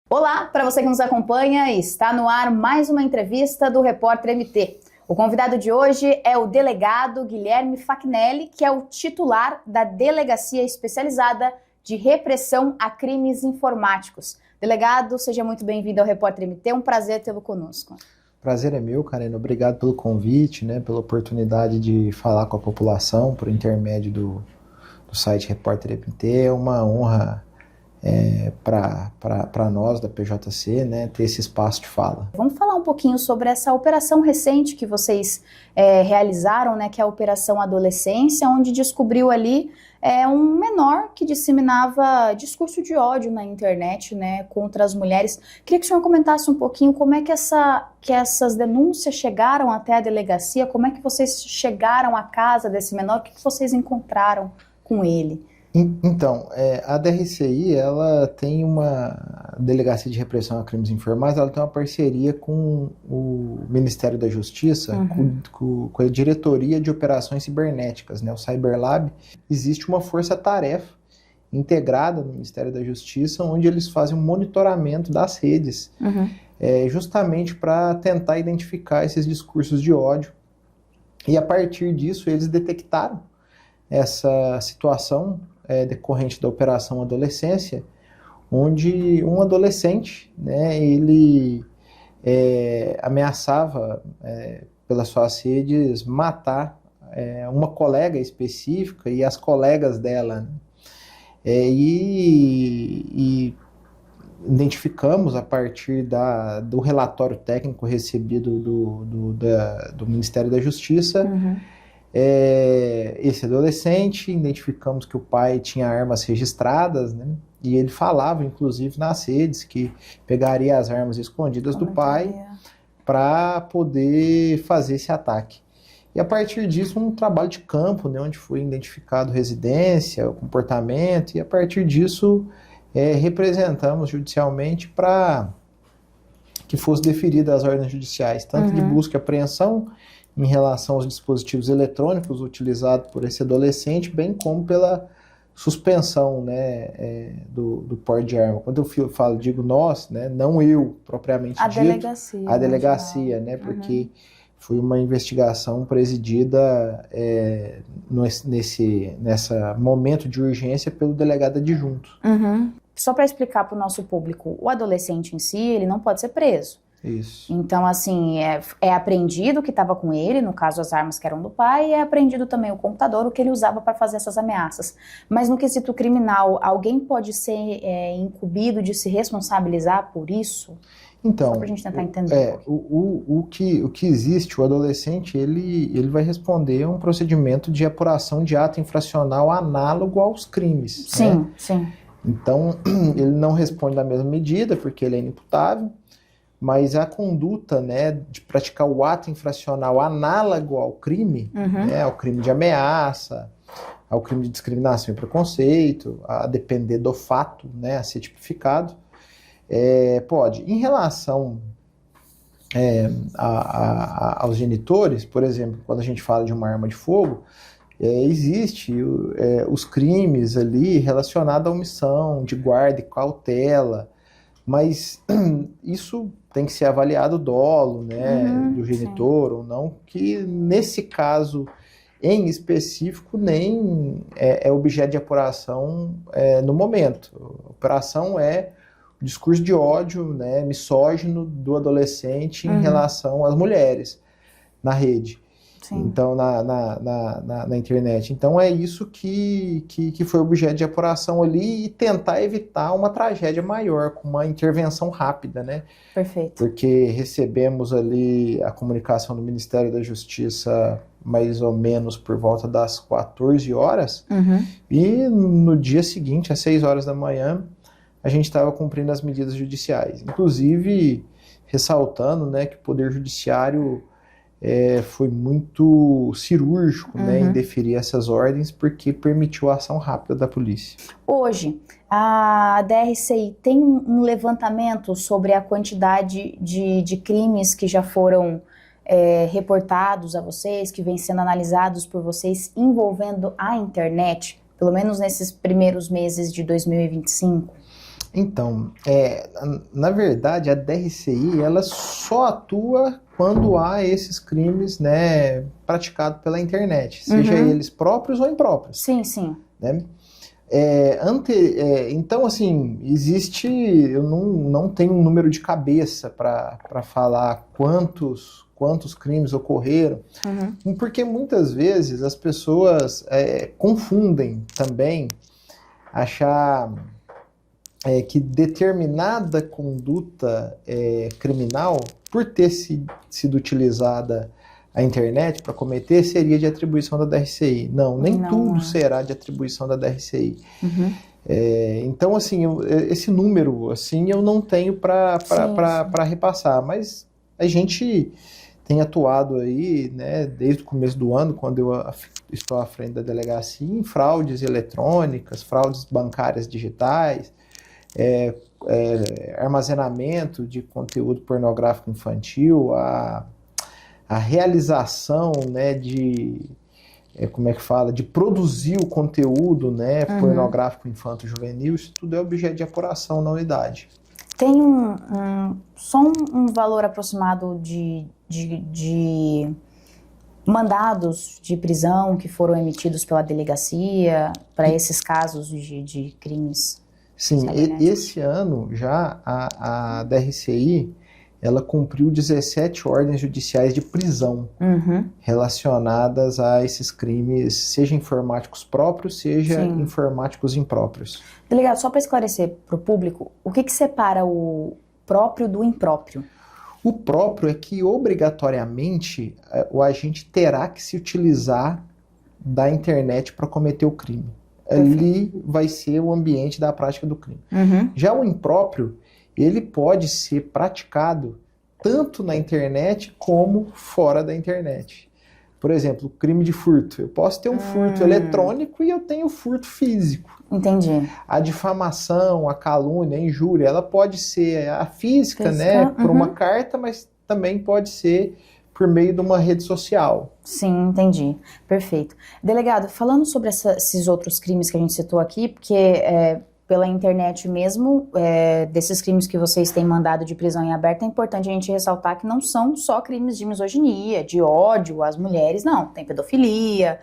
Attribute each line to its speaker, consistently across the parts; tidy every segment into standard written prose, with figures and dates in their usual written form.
Speaker 1: Olá, para você que nos acompanha, está no ar mais uma entrevista do Repórter MT. O convidado de hoje é o delegado Guilherme Facnelli, que é o titular da Delegacia Especializada de Repressão a Crimes Informáticos. Delegado, seja muito bem-vindo ao Repórter MT, um prazer tê-lo conosco.
Speaker 2: Prazer é meu, Karina. Obrigado pelo convite, pela oportunidade de falar com a população por intermédio do site Repórter MT. É uma honra para nós da PJC, ter esse espaço de fala.
Speaker 1: Vamos falar um pouquinho sobre essa operação recente que vocês realizaram, que é a Operação Adolescência, onde descobriu ali um menor que disseminava discurso de ódio na internet, contra as mulheres. Queria que o senhor comentasse um pouquinho como é que essas denúncias chegaram até a delegacia, como é que vocês chegaram à casa desse menor, o que vocês encontraram com ele?
Speaker 2: Então, a DRCI, ela tem uma Delegacia de Repressão a Crimes Informais, ela tem uma parceria com o Ministério da Justiça, com a Diretoria de Operações Cibernéticas, o Cyberlab. Existe uma força-tarefa integrada no Ministério da Justiça, onde eles fazem um monitoramento das redes, justamente para tentar identificar esses discursos de ódio. E a partir disso, eles detectaram essa situação decorrente da Operação Adolescência, onde um adolescente, ele ameaçava, pelas suas redes, matar uma colega específica e as colegas dela. E identificamos, a partir do relatório técnico recebido do Ministério da Justiça, esse adolescente. Identificamos que o pai tinha armas registradas, e ele falava, inclusive, nas redes, que pegaria as armas escondidas do pai para poder fazer esse ataque. E a partir disso, um trabalho de campo, onde foi identificado residência, o comportamento, e a partir disso representamos judicialmente para que fosse deferidas as ordens judiciais, tanto de busca e apreensão em relação aos dispositivos eletrônicos utilizados por esse adolescente, bem como pela suspensão do porte de arma. Quando eu digo nós, não eu propriamente dito, a delegacia, porque foi uma investigação presidida nessa momento de urgência pelo delegado adjunto.
Speaker 1: Só para explicar para o nosso público, o adolescente em si, ele não pode ser preso.
Speaker 2: Isso.
Speaker 1: Então, assim, é apreendido o que estava com ele, no caso as armas que eram do pai, e é apreendido também o computador, o que ele usava para fazer essas ameaças. Mas no quesito criminal, alguém pode ser incumbido de se responsabilizar por isso?
Speaker 2: Então,
Speaker 1: só para a gente tentar entender.
Speaker 2: O que existe, o adolescente, ele vai responder a um procedimento de apuração de ato infracional análogo aos crimes.
Speaker 1: Sim, sim.
Speaker 2: Então, ele não responde da mesma medida, porque ele é inimputável, mas a conduta, de praticar o ato infracional análogo ao crime, ao crime de ameaça, ao crime de discriminação e preconceito, a depender do fato, a ser tipificado, pode. Em relação aos genitores, por exemplo, quando a gente fala de uma arma de fogo, existe os crimes ali relacionados à omissão, de guarda e cautela, mas isso tem que ser avaliado o dolo, do genitor ou não, que nesse caso em específico nem é objeto de apuração no momento. A operação é o discurso de ódio, misógino do adolescente em relação às mulheres na rede.
Speaker 1: Sim.
Speaker 2: Então, na internet. Então, é isso que foi objeto de apuração ali, e tentar evitar uma tragédia maior, com uma intervenção rápida,
Speaker 1: Perfeito.
Speaker 2: Porque recebemos ali a comunicação do Ministério da Justiça mais ou menos por volta das 14 horas, e no dia seguinte, às 6 horas da manhã, a gente estava cumprindo as medidas judiciais. Inclusive, ressaltando, que o Poder Judiciário foi muito cirúrgico, em deferir essas ordens, porque permitiu a ação rápida da polícia.
Speaker 1: Hoje, a DRCI tem um levantamento sobre a quantidade de crimes que já foram reportados a vocês, que vêm sendo analisados por vocês, envolvendo a internet, pelo menos nesses primeiros meses de 2025?
Speaker 2: Então, na verdade, a DRCI, ela só atua quando há esses crimes, né, praticados pela internet, seja eles próprios ou impróprios.
Speaker 1: Sim, sim.
Speaker 2: Né? Então, assim, eu não tenho um número de cabeça para falar quantos crimes ocorreram, porque muitas vezes as pessoas confundem também achar que determinada conduta criminal, por ter sido utilizada a internet para cometer, seria de atribuição da DRCI. Não, nem tudo será de atribuição da DRCI. Então, assim, esse número, assim, eu não tenho para repassar, mas a gente tem atuado aí, né, desde o começo do ano, quando eu estou à frente da delegacia, em fraudes eletrônicas, fraudes bancárias digitais, armazenamento de conteúdo pornográfico infantil, a realização, né, de produzir o conteúdo, né, pornográfico infanto-juvenil, isso tudo é objeto de apuração na unidade.
Speaker 1: Tem só um valor aproximado de mandados de prisão que foram emitidos pela delegacia para esses casos de crimes?
Speaker 2: Sim, esse ano já a DRCI, ela cumpriu 17 ordens judiciais de prisão relacionadas a esses crimes, seja informáticos próprios, seja informáticos impróprios.
Speaker 1: Delegado, só para esclarecer para o público, o que separa o próprio do impróprio?
Speaker 2: O próprio é que, obrigatoriamente, o agente terá que se utilizar da internet para cometer o crime. Ali vai ser o ambiente da prática do crime. Já o impróprio, ele pode ser praticado tanto na internet como fora da internet. Por exemplo, crime de furto. Eu posso ter um furto eletrônico e eu tenho furto físico.
Speaker 1: Entendi.
Speaker 2: A difamação, a calúnia, a injúria, ela pode ser a física, né, por uma carta, mas também pode ser por meio de uma rede social.
Speaker 1: Sim, entendi. Perfeito. Delegado, falando sobre esses outros crimes que a gente citou aqui, porque pela internet mesmo, desses crimes que vocês têm mandado de prisão em aberto, é importante a gente ressaltar que não são só crimes de misoginia, de ódio às mulheres, não. Tem pedofilia,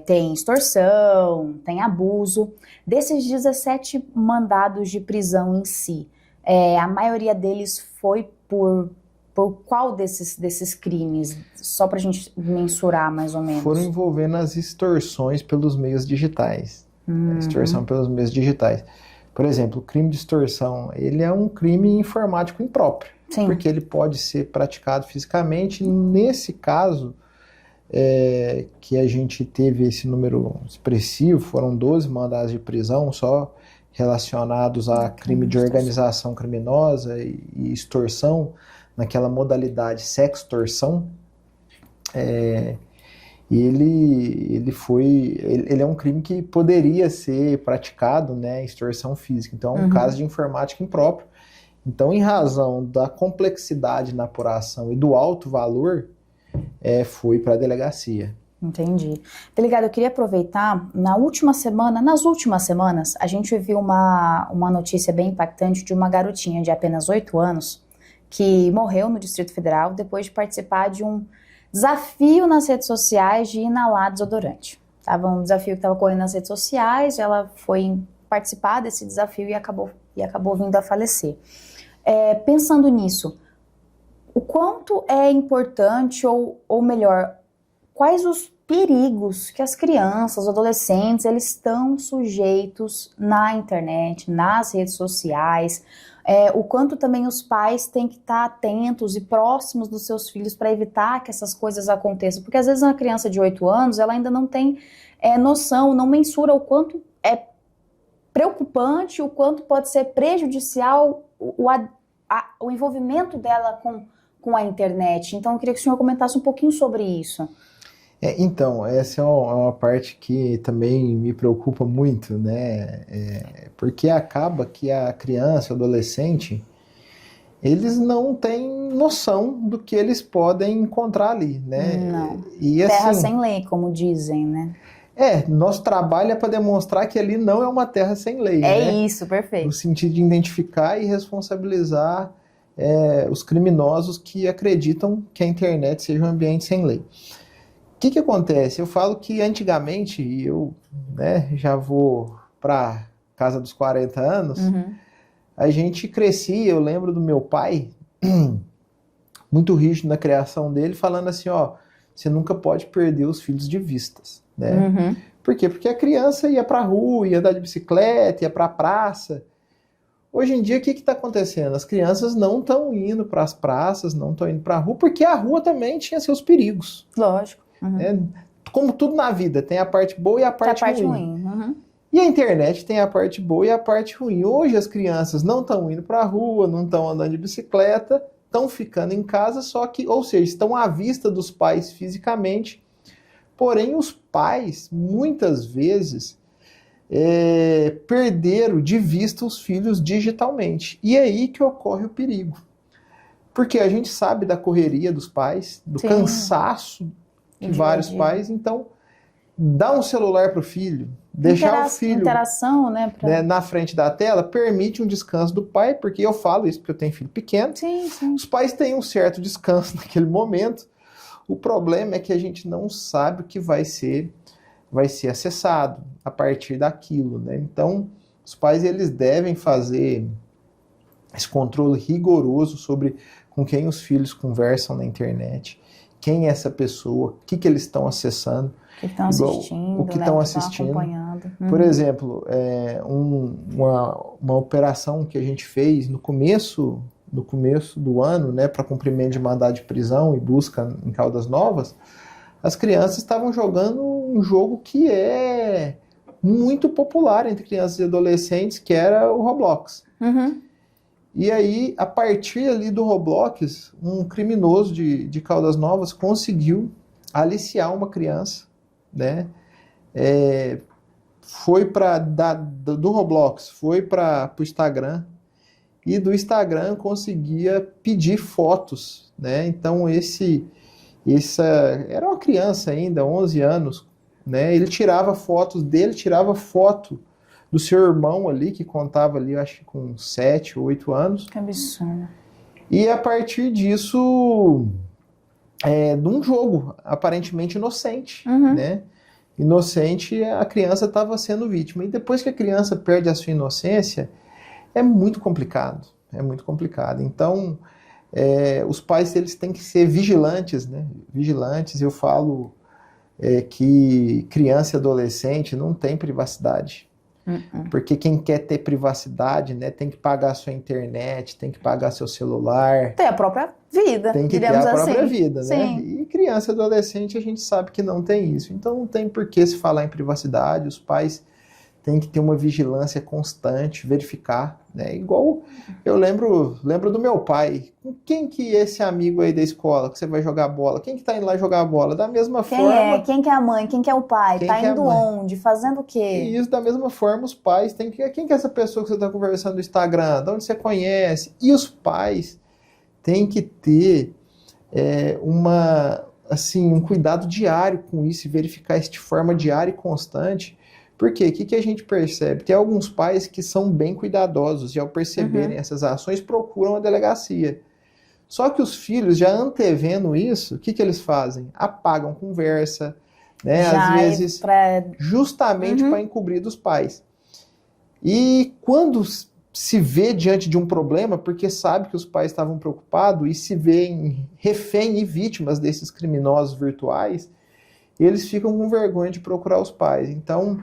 Speaker 1: tem extorsão, tem abuso. Desses 17 mandados de prisão em si, a maioria deles foi por qual desses crimes? Só pra gente mensurar mais ou menos.
Speaker 2: Foram envolvendo as extorsões pelos meios digitais. Extorsão pelos meios digitais. Por exemplo, o crime de extorsão, ele é um crime informático impróprio. Sim. Porque ele pode ser praticado fisicamente. Nesse caso, que a gente teve esse número expressivo, foram 12 mandados de prisão só relacionados a crime de organização criminosa e extorsão, naquela modalidade sextorção, e ele é um crime que poderia ser praticado, né, extorsão física. Então é um caso de informática impróprio. Então, em razão da complexidade na apuração e do alto valor, foi para a delegacia.
Speaker 1: Entendi. Delegado, eu queria aproveitar, nas últimas semanas, a gente viu uma notícia bem impactante de uma garotinha de apenas 8 anos, que morreu no Distrito Federal depois de participar de um desafio nas redes sociais de inalar desodorante. Tava um desafio que estava correndo nas redes sociais, ela foi participar desse desafio e acabou vindo a falecer. Pensando nisso, o quanto é importante, ou melhor, quais os perigos que as crianças, os adolescentes, eles estão sujeitos na internet, nas redes sociais, o quanto também os pais têm que estar atentos e próximos dos seus filhos para evitar que essas coisas aconteçam, porque às vezes uma criança de 8 anos, ela ainda não tem noção, não mensura o quanto é preocupante, o quanto pode ser prejudicial o envolvimento dela com a internet. Então eu queria que o senhor comentasse um pouquinho sobre isso.
Speaker 2: Então, essa é uma parte que também me preocupa muito, né? Porque acaba que a criança, o adolescente, eles não têm noção do que eles podem encontrar ali, né?
Speaker 1: Não.
Speaker 2: E,
Speaker 1: terra
Speaker 2: assim,
Speaker 1: sem lei, como dizem, né?
Speaker 2: Nosso trabalho é para demonstrar que ali não é uma terra sem lei,
Speaker 1: É
Speaker 2: né?
Speaker 1: isso, perfeito.
Speaker 2: No sentido de identificar e responsabilizar os criminosos que acreditam que a internet seja um ambiente sem lei. O que acontece? Eu falo que antigamente, e eu, né, já vou para casa dos 40 anos, a gente crescia, eu lembro do meu pai, muito rígido na criação dele, falando assim, ó, você nunca pode perder os filhos de vistas, né? Por quê? Porque a criança ia para a rua, ia andar de bicicleta, ia para a praça. Hoje em dia, o que está acontecendo? As crianças não estão indo para as praças, não estão indo para a rua, porque a rua também tinha seus perigos.
Speaker 1: Lógico.
Speaker 2: Como tudo na vida, tem a parte boa e a parte ruim. E a internet tem a parte boa e a parte ruim. Hoje as crianças não estão indo para a rua, não estão andando de bicicleta, estão ficando em casa, só que, ou seja, estão à vista dos pais fisicamente, porém os pais, muitas vezes, perderam de vista os filhos digitalmente. E é aí que ocorre o perigo. Porque a gente sabe da correria dos pais, do cansaço de vários pais, então dá um celular para o filho, deixar o filho
Speaker 1: interação, né,
Speaker 2: na frente da tela, permite um descanso do pai, porque eu falo isso porque eu tenho filho pequeno. Os pais têm um certo descanso naquele momento. O problema é que a gente não sabe o que vai ser acessado a partir daquilo, né? Então, os pais eles devem fazer esse controle rigoroso sobre com quem os filhos conversam na internet, quem é essa pessoa, o que eles estão acessando,
Speaker 1: o que estão assistindo,
Speaker 2: o que estão assistindo.
Speaker 1: Acompanhando.
Speaker 2: Por exemplo, uma operação que a gente fez no começo do ano, né, para cumprimento de mandado de prisão e busca em Caldas Novas, as crianças estavam jogando um jogo que é muito popular entre crianças e adolescentes, que era o Roblox. E aí, a partir ali do Roblox, um criminoso de Caldas Novas conseguiu aliciar uma criança, né? Foi do Roblox, foi para o Instagram, e do Instagram conseguia pedir fotos, né? Então, era uma criança ainda, 11 anos, né? Ele tirava fotos dele, tirava foto do seu irmão ali, que contava ali, acho que com 7 ou 8 anos.
Speaker 1: Que absurdo.
Speaker 2: E a partir disso, de um jogo aparentemente inocente, né? Inocente, a criança estava sendo vítima. E depois que a criança perde a sua inocência, é muito complicado. É muito complicado. Então, os pais eles têm que ser vigilantes, né? Vigilantes, eu falo que criança e adolescente não tem privacidade. Porque quem quer ter privacidade, né, tem que pagar a sua internet, tem que pagar seu celular.
Speaker 1: Tem a própria vida,
Speaker 2: tem que ter a própria vida, né?
Speaker 1: Sim.
Speaker 2: E criança e adolescente a gente sabe que não tem isso. Então não tem por que se falar em privacidade, os pais têm que ter uma vigilância constante, verificar, né? Igual eu lembro do meu pai. Com quem que é esse amigo aí da escola que você vai jogar bola? Quem que tá indo lá jogar bola? Da mesma forma...
Speaker 1: Quem que é a mãe? Quem que é o pai? Tá indo onde? Fazendo o quê?
Speaker 2: E isso, da mesma forma, os pais têm que... Quem que é essa pessoa que você está conversando no Instagram? De onde você conhece? E os pais têm que ter um cuidado diário com isso e verificar isso de forma diária e constante. Por quê? O que a gente percebe? Tem alguns pais que são bem cuidadosos e ao perceberem essas ações procuram a delegacia. Só que os filhos, já antevendo isso, o que eles fazem? Apagam conversa, né? Às vezes, justamente para encobrir dos pais. E quando se vê diante de um problema, porque sabe que os pais estavam preocupados e se veem refém e vítimas desses criminosos virtuais, eles ficam com vergonha de procurar os pais. Então,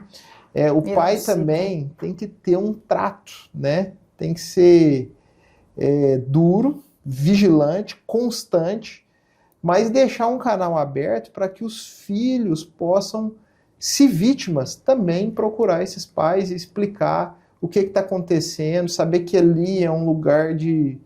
Speaker 2: o pai também tem que ter um trato, né? Tem que ser duro, vigilante, constante, mas deixar um canal aberto para que os filhos possam, se vítimas, também procurar esses pais e explicar o que está acontecendo, saber que ali é um lugar de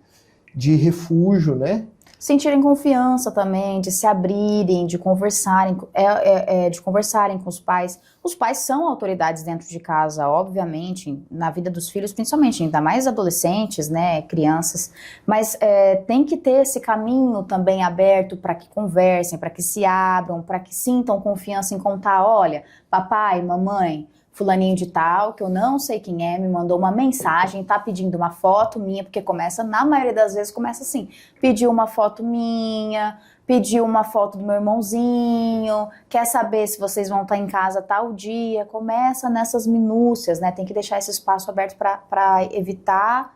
Speaker 2: refúgio, né?
Speaker 1: sentirem confiança também, de se abrirem, de conversarem com os pais. Os pais são autoridades dentro de casa, obviamente, na vida dos filhos, principalmente, ainda mais adolescentes, né, crianças, mas tem que ter esse caminho também aberto para que conversem, para que se abram, para que sintam confiança em contar, olha, papai, mamãe, fulaninho de tal, que eu não sei quem é, me mandou uma mensagem, tá pedindo uma foto minha, porque começa, na maioria das vezes, começa assim, pediu uma foto minha, pediu uma foto do meu irmãozinho, quer saber se vocês vão estar em casa tal dia, começa nessas minúcias, né, tem que deixar esse espaço aberto para evitar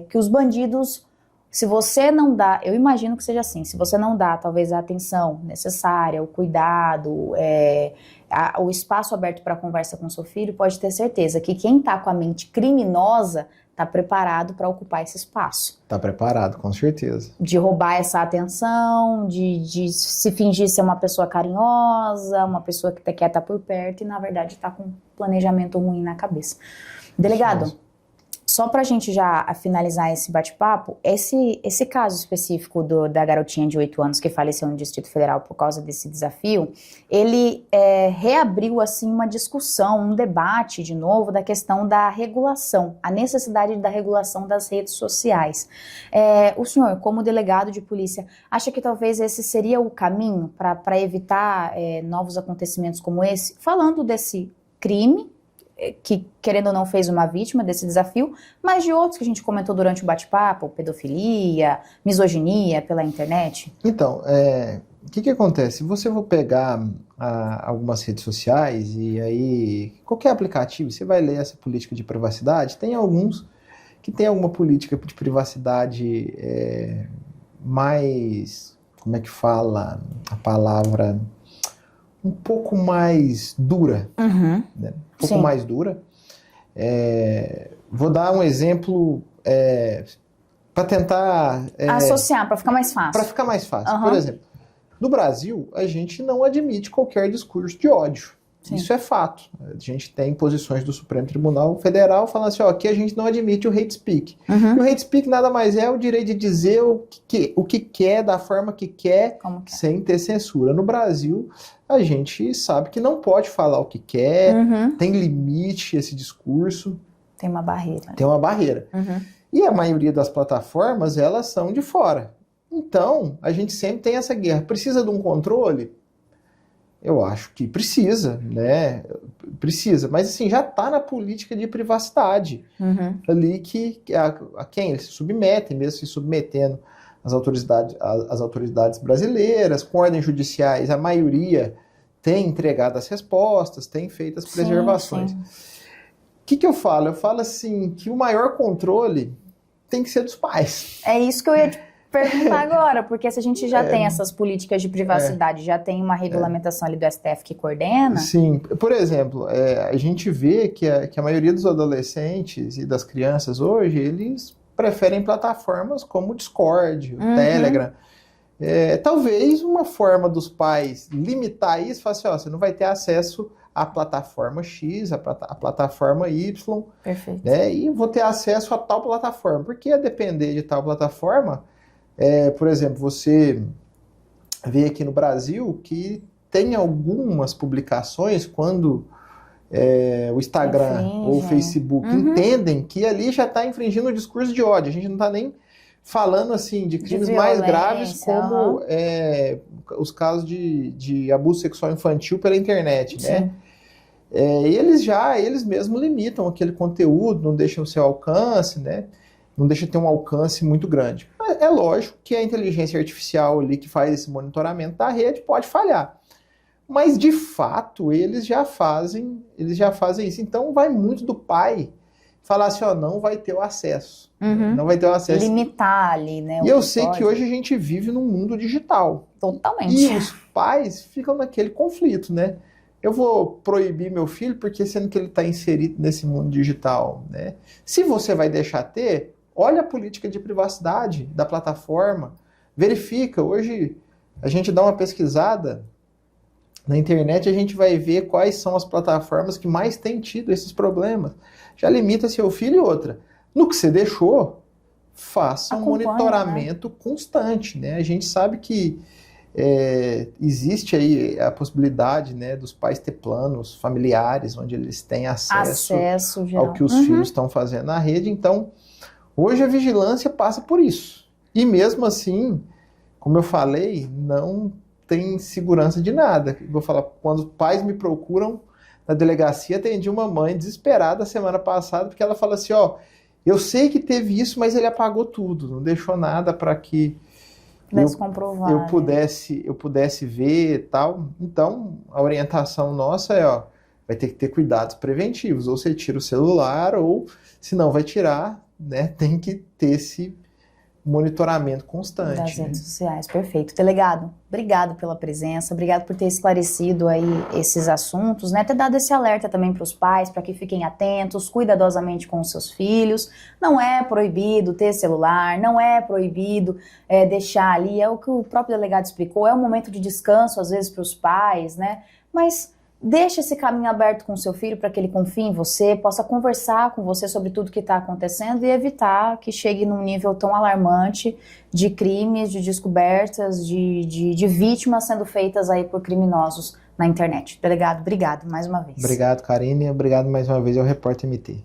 Speaker 1: que os bandidos, se você não dá, eu imagino que seja assim, se você não dá talvez a atenção necessária, o cuidado, o espaço aberto para conversa com seu filho, pode ter certeza que quem está com a mente criminosa está preparado para ocupar esse espaço.
Speaker 2: Está preparado, com certeza.
Speaker 1: De roubar essa atenção, de se fingir ser uma pessoa carinhosa, uma pessoa que quer estar por perto e na verdade está com um planejamento ruim na cabeça. Delegado, só pra gente já finalizar esse bate-papo, esse caso específico da garotinha de 8 anos que faleceu no Distrito Federal por causa desse desafio, ele reabriu assim uma discussão, um debate de novo da questão da regulação, a necessidade da regulação das redes sociais. O senhor, como delegado de polícia, acha que talvez esse seria o caminho para evitar novos acontecimentos como esse? Falando desse crime, que querendo ou não fez uma vítima desse desafio, mas de outros que a gente comentou durante o bate-papo, pedofilia, misoginia pela internet.
Speaker 2: Então, o que acontece? Se você for pegar algumas redes sociais e aí qualquer aplicativo, você vai ler essa política de privacidade, tem alguns que tem alguma política de privacidade mais, como é que fala a palavra, um pouco mais dura, né? Um pouco mais dura. Vou dar um exemplo para tentar...
Speaker 1: associar, para ficar mais fácil.
Speaker 2: Para ficar mais fácil. Por exemplo, no Brasil, a gente não admite qualquer discurso de ódio. Sim. Isso é fato. A gente tem posições do Supremo Tribunal Federal falando assim, aqui a gente não admite o hate speak. E o hate speak nada mais é o direito de dizer o que quer, da forma que quer, sem ter censura. No Brasil, a gente sabe que não pode falar o que quer, tem limite esse discurso.
Speaker 1: Tem uma barreira.
Speaker 2: Tem uma barreira. E a maioria das plataformas, elas são de fora. Então, a gente sempre tem essa guerra. Precisa de um controle? Eu acho que precisa, né? Precisa, mas assim, já está na política de privacidade ali a quem eles se submetem, mesmo se submetendo às autoridades brasileiras, com ordens judiciais, a maioria tem entregado as respostas, tem feito as preservações. O que eu falo? Eu falo assim, que o maior controle tem que ser dos pais.
Speaker 1: É isso que eu ia te perguntar agora, porque se a gente já tem essas políticas de privacidade, já tem uma regulamentação ali do STF que coordena...
Speaker 2: Sim, por exemplo, a gente vê que a maioria dos adolescentes e das crianças hoje, eles preferem plataformas como o Discord, o Telegram. Talvez uma forma dos pais limitar isso, falar assim, você não vai ter acesso à plataforma X, à plataforma Y,
Speaker 1: perfeito,
Speaker 2: né, e vou ter acesso a tal plataforma, porque a depender de tal plataforma... por exemplo, você vê aqui no Brasil que tem algumas publicações quando o Instagram ou o Facebook entendem que ali já está infringindo o discurso de ódio. A gente não está nem falando assim de crimes mais graves como os casos de abuso sexual infantil pela internet, né? Eles mesmos limitam aquele conteúdo, não deixam o seu alcance, né? Não deixa ter um alcance muito grande. É lógico que a inteligência artificial ali que faz esse monitoramento da rede pode falhar. Mas, de fato, eles já fazem isso. Então, vai muito do pai falar assim, não vai ter o acesso. Não vai ter o acesso.
Speaker 1: Limitar ali, né?
Speaker 2: E eu sei que hoje a gente vive num mundo digital.
Speaker 1: Totalmente.
Speaker 2: E os pais ficam naquele conflito, né? Eu vou proibir meu filho porque sendo que ele está inserido nesse mundo digital, né? Se você vai deixar ter, olha a política de privacidade da plataforma, verifica. Hoje a gente dá uma pesquisada na internet, a gente vai ver quais são as plataformas que mais têm tido esses problemas. Já limita seu filho e outra. No que você deixou, faça um monitoramento constante, né? A gente sabe que existe aí a possibilidade, né, dos pais ter planos familiares, onde eles têm acesso ao que os filhos estão fazendo na rede. Então, hoje a vigilância passa por isso. E mesmo assim, como eu falei, não tem segurança de nada. Vou falar, quando os pais me procuram na delegacia, atendi uma mãe desesperada semana passada, porque ela fala assim, ó, eu sei que teve isso, mas ele apagou tudo, não deixou nada para que eu pudesse ver e tal. Então, a orientação nossa é, ó, vai ter que ter cuidados preventivos. Ou você tira o celular, ou se não vai tirar, né, tem que ter esse monitoramento constante.
Speaker 1: Das redes sociais, perfeito. Delegado, obrigado pela presença, obrigado por ter esclarecido aí esses assuntos, né, ter dado esse alerta também para os pais, para que fiquem atentos, cuidadosamente com os seus filhos. Não é proibido ter celular, não é proibido deixar ali, é o que o próprio delegado explicou, é um momento de descanso às vezes para os pais, né, mas deixe esse caminho aberto com o seu filho para que ele confie em você, possa conversar com você sobre tudo que está acontecendo e evitar que chegue num nível tão alarmante de crimes, de descobertas, de vítimas sendo feitas aí por criminosos na internet. Delegado, obrigado mais uma vez.
Speaker 2: Obrigado, Karine. Obrigado mais uma vez ao Repórter MT.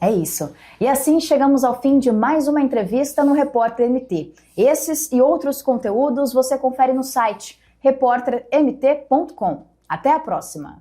Speaker 1: É isso. E assim chegamos ao fim de mais uma entrevista no Repórter MT. Esses e outros conteúdos você confere no site repórtermt.com. Até a próxima!